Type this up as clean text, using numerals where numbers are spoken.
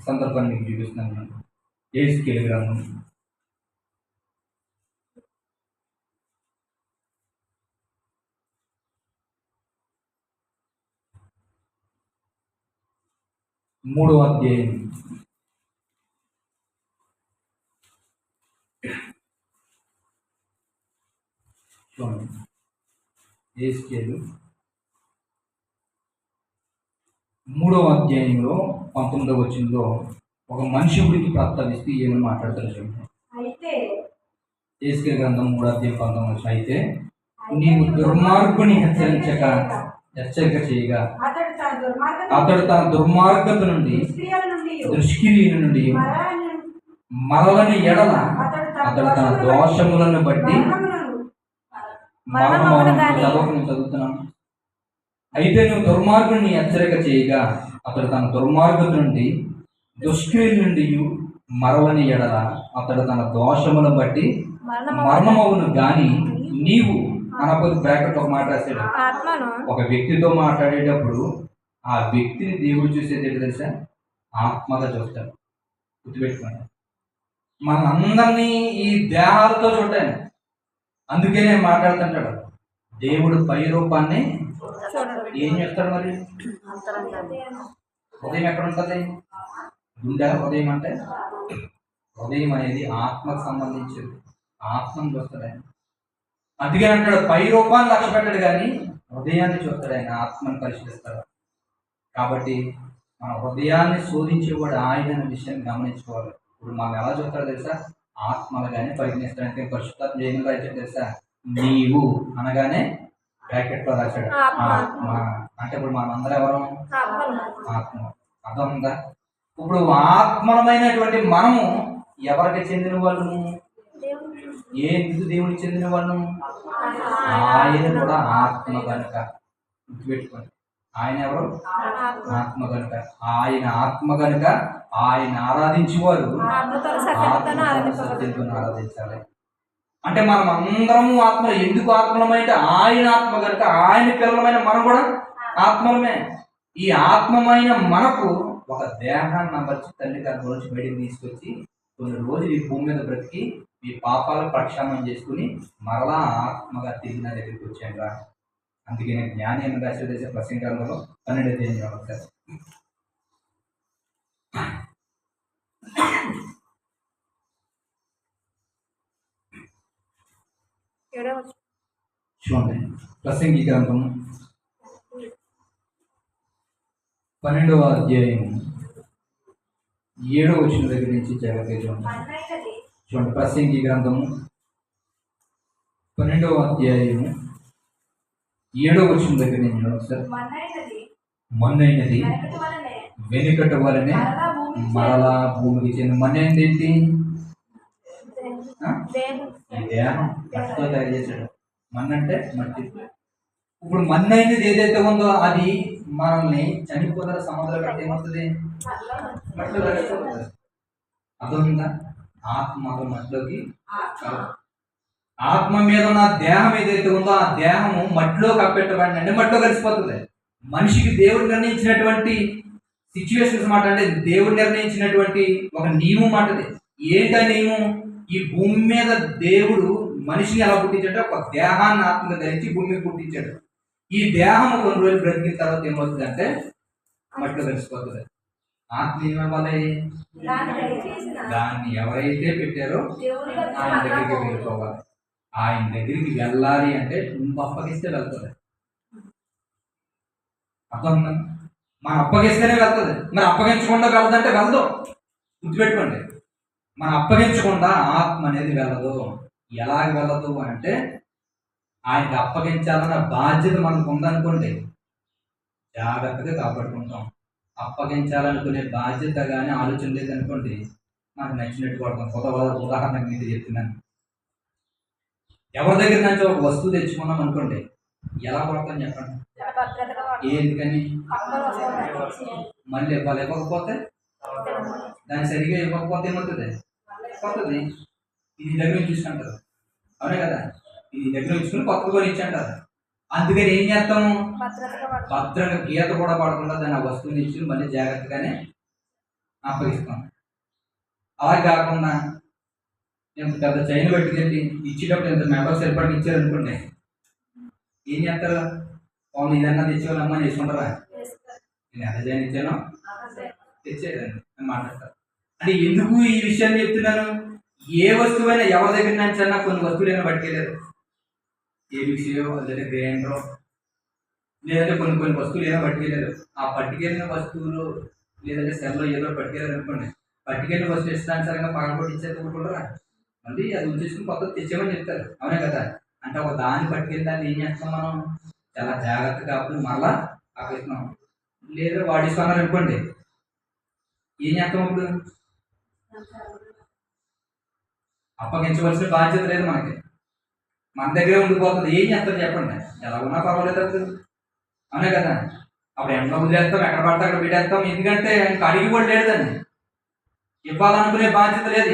సందర్భాన్ని మీకు చూపిస్తున్నాను. యెహెజ్కేలు గ్రంథం 3వ అధ్యాయం చూడండి. యెహెజ్కేలు 3వ అధ్యాయంలో 19వ వచనంలో ఒక మనిషి గురించి ప్రస్తావిస్తూ ఏమని మాట్లాడతారు చూడండి. యెహెజ్కేలు గ్రంథం 3వ అధ్యాయం 19వ వచనం. అయితే నీవు దుర్మార్గుని హెచ్చరిక చేయగా అతడు తన దుర్మార్గత నుండి దుష్క్రియల నుండి మరలని ఎడల అతడు తన దోషములను బట్టి చదువుతున్నాను. అయితే నువ్వు దుర్మార్గుని హెచ్చరిక చేయగా అతడు తన దుర్మార్గత నుండి దుష్క్రియల నుండి మరలని ఎడల అతడు తన దోషములను బట్టి మరణమవును గాని నీవు అనపోతే బ్రాకెట్ ఒక మాట రాశాడు. ఒక వ్యక్తితో మాట్లాడేటప్పుడు ఆ వ్యక్తిని దేవుడు చూసేది ఏంటి తెలుసా? ఆత్మగా చూస్తాడు. గుర్తుపెట్టుకోండి. మనందరినీ ఈ దేహాలతో చూడాలి. అందుకే నేను మాట్లాడుతుంటాడు. దేవుడు పై రూపాన్ని ఏం చేస్తాడు? మరి హృదయం ఎక్కడ ఉంటుంది? గుండె. హృదయం అంటే హృదయం అనేది ఆత్మకు సంబంధించింది. ఆత్మను చూస్తాడు ఆయన. అందుకే అంటాడు పై రూపాన్ని లక్ష్య పెట్టాడు కానీ హృదయాన్ని చూస్తాడు ఆయన. ఆత్మను పరిశీలిస్తాడు. కాబట్టి మన హృదయాన్ని శోధించేవాడు ఆయన అనే విషయాన్ని గమనించుకోవాలి. ఇప్పుడు మనం ఎలా చూస్తాడో తెలుసా? ఆత్మలుగానే పరిగణిస్తాడంటే పరిశుద్ధాత్మ ఏం రాశాడు తెలుసా? నీవు అనగానే బ్రాకెట్లో రాశాడు ఆత్మ. అంటే ఇప్పుడు మనం అందరూ ఎవరు? ఆత్మ. అర్థం ఉందా? ఇప్పుడు ఆత్మలమైనటువంటి మనము ఎవరికి చెందిన వాళ్ళము? ఎందుకు దేవునికి చెందిన వాళ్ళము? ఆయన కూడా ఆత్మ కనుక. గుర్తుపెట్టుకోండి. ఆయన ఎవరు? ఆత్మ కనుక. ఆయన ఆత్మ కనుక ఆయన ఆరాధించేవారు సత్యంతో ఆరాధించాలి. అంటే మనం అందరము ఆత్మ. ఎందుకు ఆత్మలమైతే ఆయన ఆత్మ కనుక ఆయన పిల్లలమైన మనం కూడా ఆత్మలమే. ఈ ఆత్మమైన మనకు ఒక దేహాన్ని అమర్చి తల్లి గర్భం నుంచి బయటికి తీసుకొచ్చి కొన్ని రోజులు ఈ భూమి మీద బ్రతికి ఈ పాపాలు ప్రక్షాళన చేసుకుని మరలా ఆత్మగా తిరిగి నా దగ్గరికి వచ్చాను రా. అందుకే నేను జ్ఞాని అని రాసే ప్రసంగంలో 12వ అధ్యాయం ఒకసారి చూడండి. ప్రసంగి గ్రంథం 12వ అధ్యాయం 7వ వచనం దగ్గర నుంచి జాగ్రత్తగా చూడండి. చూడండి. ప్రసంగి గ్రంథము 12వ అధ్యాయం 7వ వచనం దగ్గర నుంచి ఒకసారి. మన్నైనది వెనుకట వలనే మరలా భూమికి చెంది. మన్నైనది ఏంటి? ఈ దేహం మట్టితో తయారు చేశాడు. మన్ను అంటే మట్టి. ఇప్పుడు మన్ను అయినది ఏదైతే ఉందో అది మనల్ని చనిపోతారు సముద్రం పెట్టి ఏమవుతుంది? మట్టిలో కలిసిపోతుంది. అర్థమైందా? ఆత్మ మట్టిలోకి. ఆత్మ మీద ఉన్న దేహం ఏదైతే ఉందో ఆ దేహము మట్టిలో కప్పెట్టబడి అంటే మట్టిలో కలిసిపోతుంది. మనిషికి దేవుడు నిర్ణయించినటువంటి సిచ్యువేషన్స్ మాట. అంటే దేవుడు నిర్ణయించినటువంటి ఒక నియమం మాటది. ఏంటా నియమం? ఈ భూమి మీద దేవుడు మనిషిని ఎలా పుట్టించాడు? ఒక దేహాన్ని ఆత్మగా ధరించి భూమి మీద పుట్టించాడు. ఈ దేహం కొన్ని రోజులు బ్రతికిన తర్వాత ఏమవుతుంది అంటే మట్టిలో కలిసిపోతుంది. ఆత్మ ఏమవ్వాలి? దాన్ని ఎవరైతే పెట్టారో ఆయన దగ్గరికి వెళ్ళిపోవాలి. ఆయన దగ్గరికి వెళ్ళాలి అంటే నువ్వు అప్పగిస్తే వెళ్తుంది. అర్థం? మనం అప్పగిస్తేనే వెళ్తుంది. మరి అప్పగించకుండా వెళ్దంటే వెళ్దు. గుర్తుపెట్టుకోండి. మనం అప్పగించకుండా ఆత్మ అనేది వెళ్ళదు. ఎలాగ వెళ్ళదు అంటే ఆయనకి అప్పగించాలన్న బాధ్యత మనకు ఉందనుకోండి, జాగ్రత్తగా కాపాడుకుంటాం. అప్పగించాలనుకునే బాధ్యత కానీ ఆలోచన లేదనుకోండి, మనకు నచ్చినట్టు కొడతాం. ఉదాహరణకు మీకు చెప్తున్నాను. ఎవరి దగ్గర నుంచి ఒక వస్తువు తెచ్చుకున్నాం అనుకోండి, ఎలా కొడతాం చెప్పండి? ఎందుకని? మళ్ళీ ఇవ్వకపోతే దాన్ని సరిగ్గా ఇవ్వకపోతే ఏమవుతుంది? కొత్తది ఇది దగ్గర చూసుకుంటారు. అవునే కదా? ఇది దగ్గర ఉంచుకుని కొత్త కొని ఇచ్చంటారు. అందుకని ఏం చేస్తాము? భద్రంగా గీత కూడా పడకుండా దాన్ని ఆ వస్తువుని ఇచ్చి మళ్ళీ జాగ్రత్తగానే అప్పగిస్తాం. అలా కాకుండా ఇంత పెద్ద చైన్ పెట్టుకెళ్ళి ఇచ్చేటప్పుడు ఇంత మెంబర్స్ ఏర్పాటు ఇచ్చారనుకోండి, ఏం చేస్తారు? వాళ్ళు ఇదన్నా తెచ్చేవాళ్ళమ్మా చేసుకుంటారా? నేను ఎంత చైన్ ఇచ్చానో తెచ్చేదండి అని మాట్లాడతారు. అంటే ఎందుకు ఈ విషయాన్ని చెప్తున్నాను? ఏ వస్తువైనా ఎవరి దగ్గర నుంచి అన్నా కొన్ని వస్తువులైనా పట్టుకెళ్ళారు. ఏ విషయం లేదా గ్రైండర్ లేదంటే కొన్ని కొన్ని వస్తువులు ఏదో పట్టుకెళ్ళారు. ఆ పట్టుకెళ్ళిన వస్తువులు లేదంటే సెల్లో ఏదో పట్టుకెళ్ళారు అనుకోండి, పట్టుకెళ్ళిన వస్తువు ఇష్టానుసారంగా పగలగొట్టి ఇచ్చేది ఊరుకుంటారా? మళ్ళీ అది ఉంచేసుకుని కొత్తది తెచ్చామని చెప్తారు. అవునే కదా? అంటే ఒక దాన్ని పట్టుకెళ్ళి దాన్ని ఏం చేస్తాం మనం? చాలా జాగ్రత్తగా అప్పుడు మరలా అప్పగిస్తున్నాం. లేదా వాడిస్తున్నారు అనుకోండి, ఏం చేస్తాం అప్పుడు? అప్పగించవలసిన బాధ్యత లేదు మనకి, మన దగ్గరే ఉండిపోతుంది. ఏం చేస్తారు చెప్పండి? ఎలా ఉన్నా పర్వాలేదు అప్పుడు. అవునే కదా? అప్పుడు ఎంట్లో వదిలేస్తాం, ఎక్కడ పడితే అక్కడ పెట్టేస్తాం. ఎందుకంటే ఇంకా అడిగి కూడా లేదు దాన్ని, ఇవ్వాలనుకునే బాధ్యత లేదు.